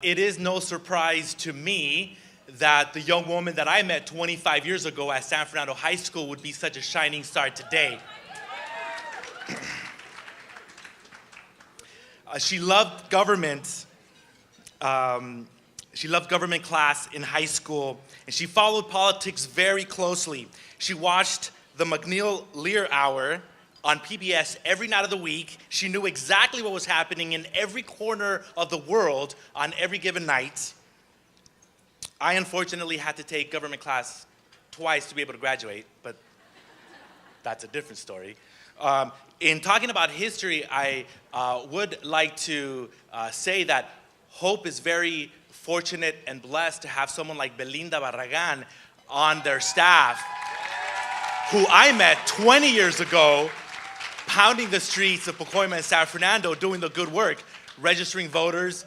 It is no surprise to me that the young woman that I met 25 years ago at San Fernando High School would be such a shining star today. She loved government. She loved government class in high school, and she followed politics very closely. She watched the McNeil-Lear Hour on PBS every night of the week. She knew exactly what was happening in every corner of the world on every given night. I unfortunately had to take government class twice to be able to graduate, but that's a different story. In talking about history, I would like to say that Hope is very fortunate and blessed to have someone like Belinda Barragan on their staff, who I met 20 years ago, pounding the streets of Pacoima and San Fernando, doing the good work, registering voters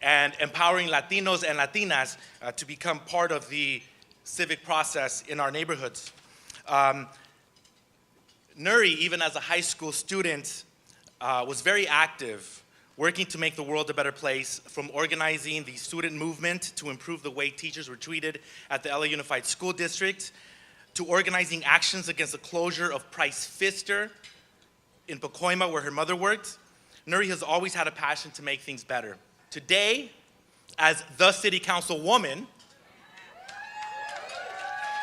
and empowering Latinos and Latinas to become part of the civic process in our neighborhoods. Nury, even as a high school student, was very active, working to make the world a better place, from organizing the student movement to improve the way teachers were treated at the LA Unified School District, to organizing actions against the closure of Price Pfister in Pacoima, where her mother worked. Nury has always had a passion to make things better. Today, as the city councilwoman,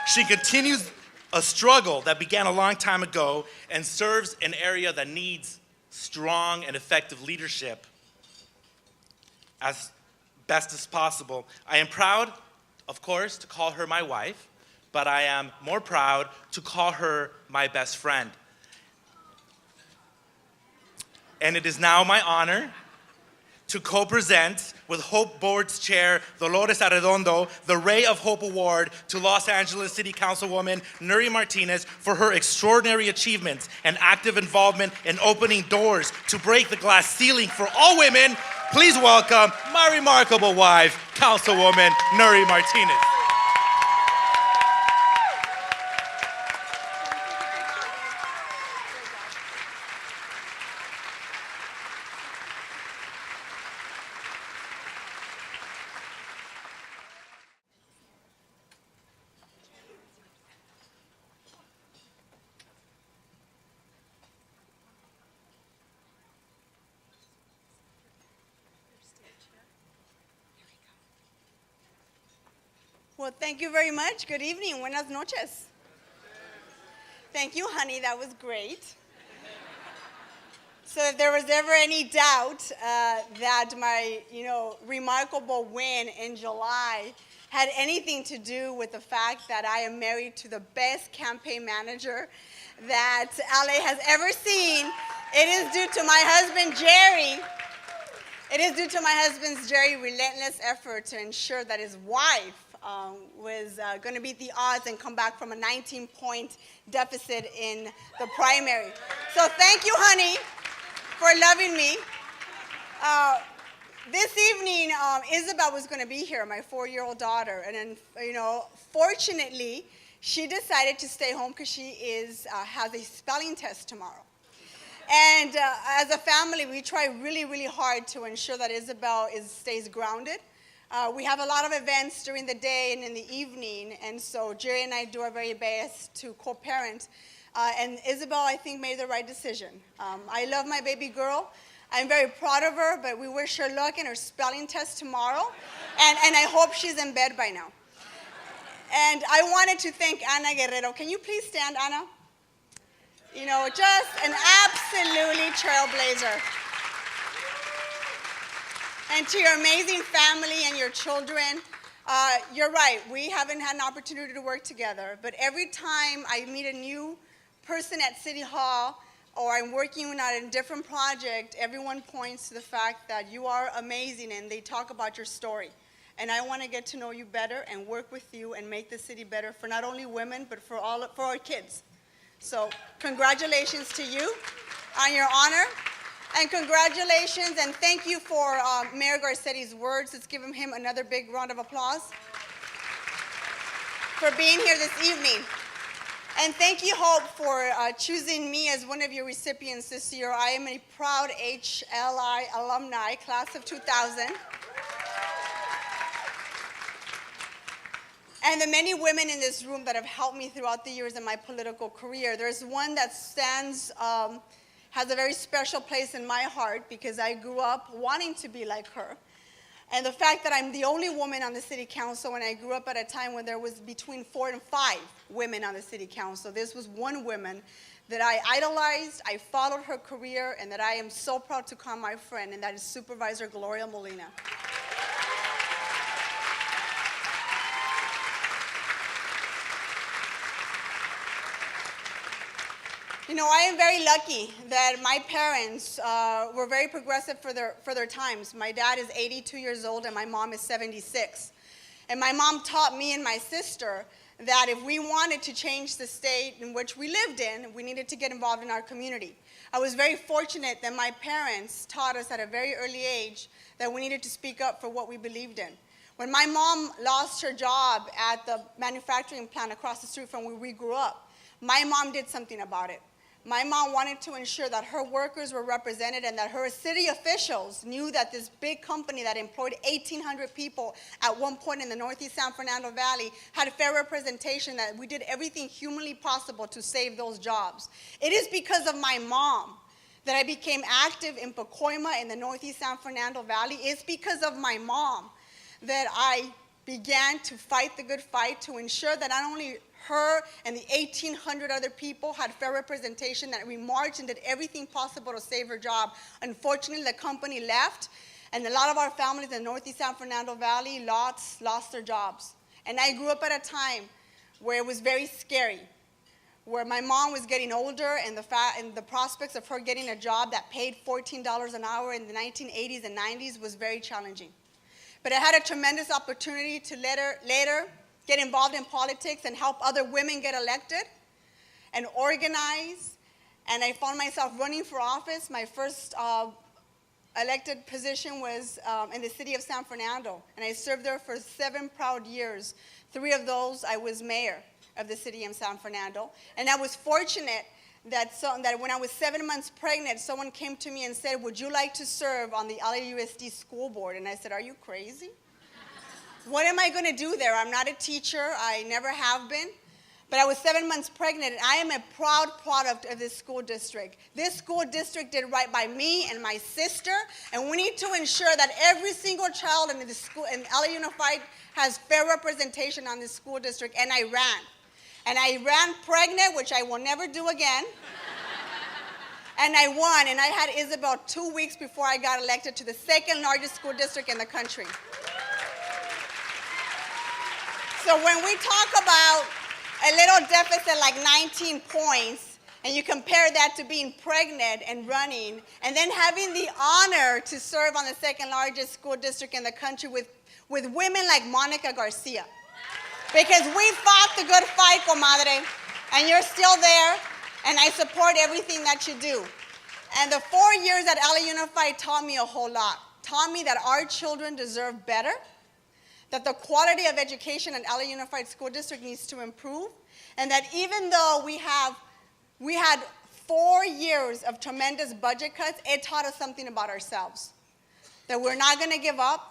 she continues a struggle that began a long time ago and serves an area that needs strong and effective leadership as best as possible. I am proud, of course, to call her my wife, but I am more proud to call her my best friend. And it is now my honor to co-present with Hope Board's Chair, Dolores Arredondo, the Ray of Hope Award to Los Angeles City Councilwoman Nury Martinez for her extraordinary achievements and active involvement in opening doors to break the glass ceiling for all women. Please welcome my remarkable wife, Councilwoman Nury Martinez. Well, thank you very much. Good evening. Buenas noches. Thank you, honey. That was great. So if there was ever any doubt that my, remarkable win in July had anything to do with the fact that I am married to the best campaign manager that LA has ever seen, it is due to my husband, Jerry. It is due to my husband's very relentless effort to ensure that his wife was going to beat the odds and come back from a 19-point deficit in the primary. So thank you, honey, for loving me. This evening, Isabel was going to be here, my 4-year-old daughter, and then, fortunately, she decided to stay home because she has a spelling test tomorrow. And as a family, we try really, really hard to ensure that Isabel stays grounded. We have a lot of events during the day and in the evening, and so Jerry and I do our very best to co-parent. And Isabel, I think, made the right decision. I love my baby girl. I'm very proud of her, but we wish her luck in her spelling test tomorrow, and I hope she's in bed by now. And I wanted to thank Ana Guerrero. Can you please stand, Ana? Just an absolutely trailblazer. And to your amazing family and your children, you're right, we haven't had an opportunity to work together, but every time I meet a new person at City Hall or I'm working on a different project, everyone points to the fact that you are amazing and they talk about your story. And I want to get to know you better and work with you and make the city better for not only women, but for our kids. So congratulations to you on your honor. And congratulations and thank you for Mayor Garcetti's words. Let's give him another big round of applause for being here this evening. And thank you, Hope, for choosing me as one of your recipients this year. I am a proud HLI alumni, class of 2000. and the many women in this room that have helped me throughout the years in my political career. There's one that has a very special place in my heart because I grew up wanting to be like her. And the fact that I'm the only woman on the city council, and I grew up at a time when there was between 4 and 5 women on the city council. This was one woman that I idolized, I followed her career, and that I am so proud to call my friend, and that is Supervisor Gloria Molina. You know, I am very lucky that my parents were very progressive for their times. My dad is 82 years old and my mom is 76. And my mom taught me and my sister that if we wanted to change the state in which we lived in, we needed to get involved in our community. I was very fortunate that my parents taught us at a very early age that we needed to speak up for what we believed in. When my mom lost her job at the manufacturing plant across the street from where we grew up, my mom did something about it. My mom wanted to ensure that her workers were represented and that her city officials knew that this big company that employed 1,800 people at one point in the Northeast San Fernando Valley had fair representation, that we did everything humanly possible to save those jobs. It is because of my mom that I became active in Pacoima in the Northeast San Fernando Valley. It's because of my mom that I began to fight the good fight to ensure that not only her and the 1,800 other people had fair representation, that we marched and did everything possible to save her job. Unfortunately, the company left, and a lot of our families in the Northeast San Fernando Valley lost their jobs. And I grew up at a time where it was very scary, where my mom was getting older, and the prospects of her getting a job that paid $14 an hour in the 1980s and 90s was very challenging. But I had a tremendous opportunity to later get involved in politics and help other women get elected and organize. And I found myself running for office. My first elected position was in the city of San Fernando. And I served there for 7 proud years. 3 of those, I was mayor of the city of San Fernando. And I was fortunate that when I was 7 months pregnant, someone came to me and said, "Would you like to serve on the LAUSD school board?" And I said, "Are you crazy? What am I going to do there? I'm not a teacher. I never have been." But I was 7 months pregnant, and I am a proud product of this school district. This school district did right by me and my sister, and we need to ensure that every single child in the school in LA Unified has fair representation on this school district, and I ran. And I ran pregnant, which I will never do again. And I won, and I had Isabel 2 weeks before I got elected to the 2nd largest school district in the country. So when we talk about a little deficit like 19 points, and you compare that to being pregnant and running, and then having the honor to serve on the 2nd largest school district in the country with women like Monica Garcia. Because we fought the good fight, comadre, and you're still there, and I support everything that you do. And the 4 years at LA Unified taught me a whole lot. Taught me that our children deserve better, that the quality of education at LA Unified School District needs to improve, and that even though we had 4 years of tremendous budget cuts, it taught us something about ourselves. That we're not going to give up,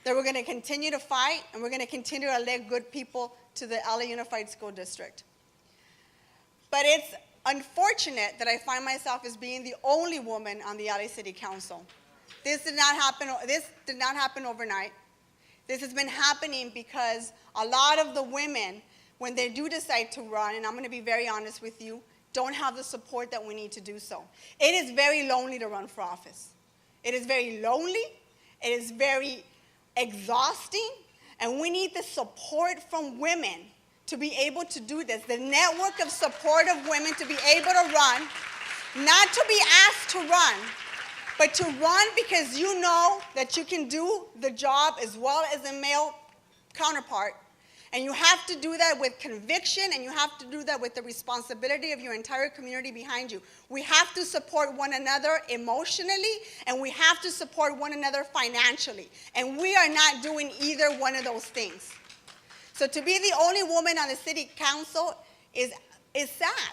that we're going to continue to fight, and we're going to continue to elect good people to the LA Unified School District. But it's unfortunate that I find myself as being the only woman on the LA City Council. This did not happen overnight. This has been happening because a lot of the women, when they do decide to run, and I'm going to be very honest with you, don't have the support that we need to do so. It is very lonely to run for office. It is very lonely. It is very exhausting, and we need the support from women to be able to do this, the network of support of women to be able to run, not to be asked to run, but to run because you know that you can do the job as well as a male counterpart. And you have to do that with conviction, and you have to do that with the responsibility of your entire community behind you. We have to support one another emotionally, and we have to support one another financially. And we are not doing either one of those things. So to be the only woman on the city council is sad.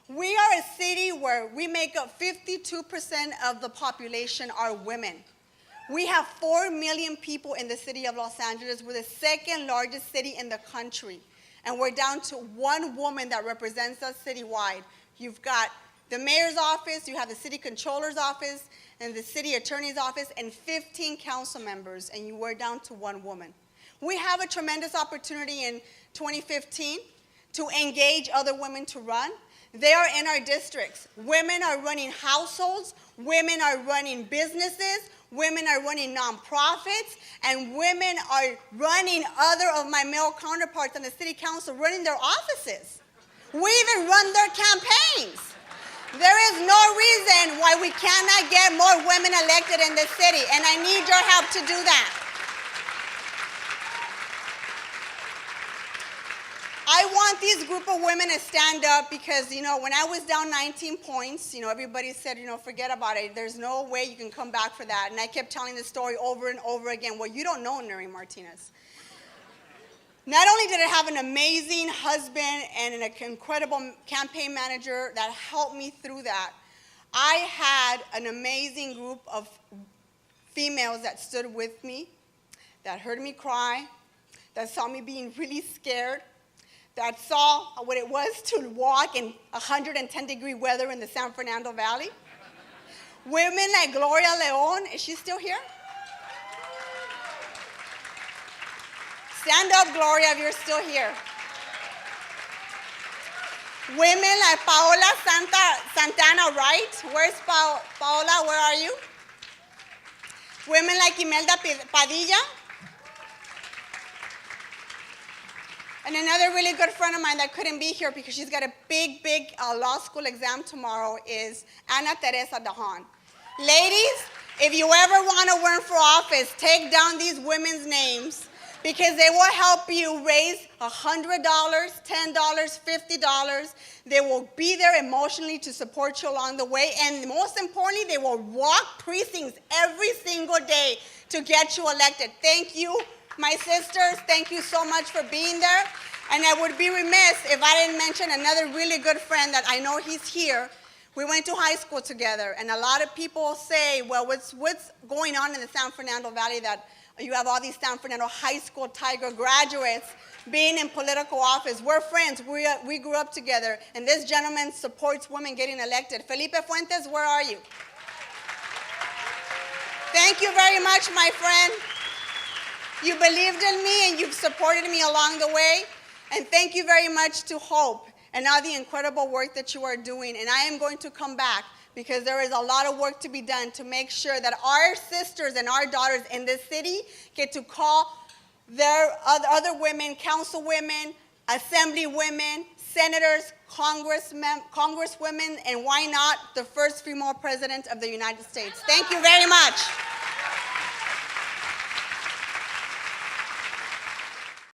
We are a city where we make up 52% of the population are women. We have 4 million people in the city of Los Angeles. We're the second largest city in the country. And we're down to one woman that represents us citywide. You've got the mayor's office, you have the city controller's office, and the city attorney's office, and 15 council members, and you were down to one woman. We have a tremendous opportunity in 2015 to engage other women to run. They are in our districts. Women are running households, women are running businesses, women are running nonprofits, and women are running other of my male counterparts on the city council, running their offices. We even run their campaigns. There is no reason why we cannot get more women elected in this city, and I need your help to do that. I want these group of women to stand up because, you know, when I was down 19 points, you know, everybody said, you know, forget about it. There's no way you can come back for that. And I kept telling the story over and over again. Well, you don't know Nury Martinez. Not only did I have an amazing husband and an incredible campaign manager that helped me through that, I had an amazing group of females that stood with me, that heard me cry, that saw me being really scared, that saw what it was to walk in 110-degree weather in the San Fernando Valley. Women like Gloria Leon, is she still here? Stand up, Gloria, if you're still here. Women like Paola Santana, right? Where's Paola? Where are you? Women like Imelda Padilla. And another really good friend of mine that couldn't be here because she's got a big law school exam tomorrow is Ana Teresa Dahan. Ladies, if you ever want to run for office, take down these women's names because they will help you raise $100, $10, $50. They will be there emotionally to support you along the way. And most importantly, they will walk precincts every single day to get you elected. Thank you, my sisters. Thank you so much for being there. And I would be remiss if I didn't mention another really good friend that I know he's here. We went to high school together. And a lot of people say, well, what's going on in the San Fernando Valley that you have all these San Fernando high school Tiger graduates being in political office? We're friends. We grew up together. And this gentleman supports women getting elected. Felipe Fuentes, where are you? Thank you very much, my friend. You believed in me and you've supported me along the way. And thank you very much to Hope and all the incredible work that you are doing. And I am going to come back because there is a lot of work to be done to make sure that our sisters and our daughters in this city get to call their other women, councilwomen, assembly women, senators, congresswomen, and why not the first female president of the United States. Thank you very much.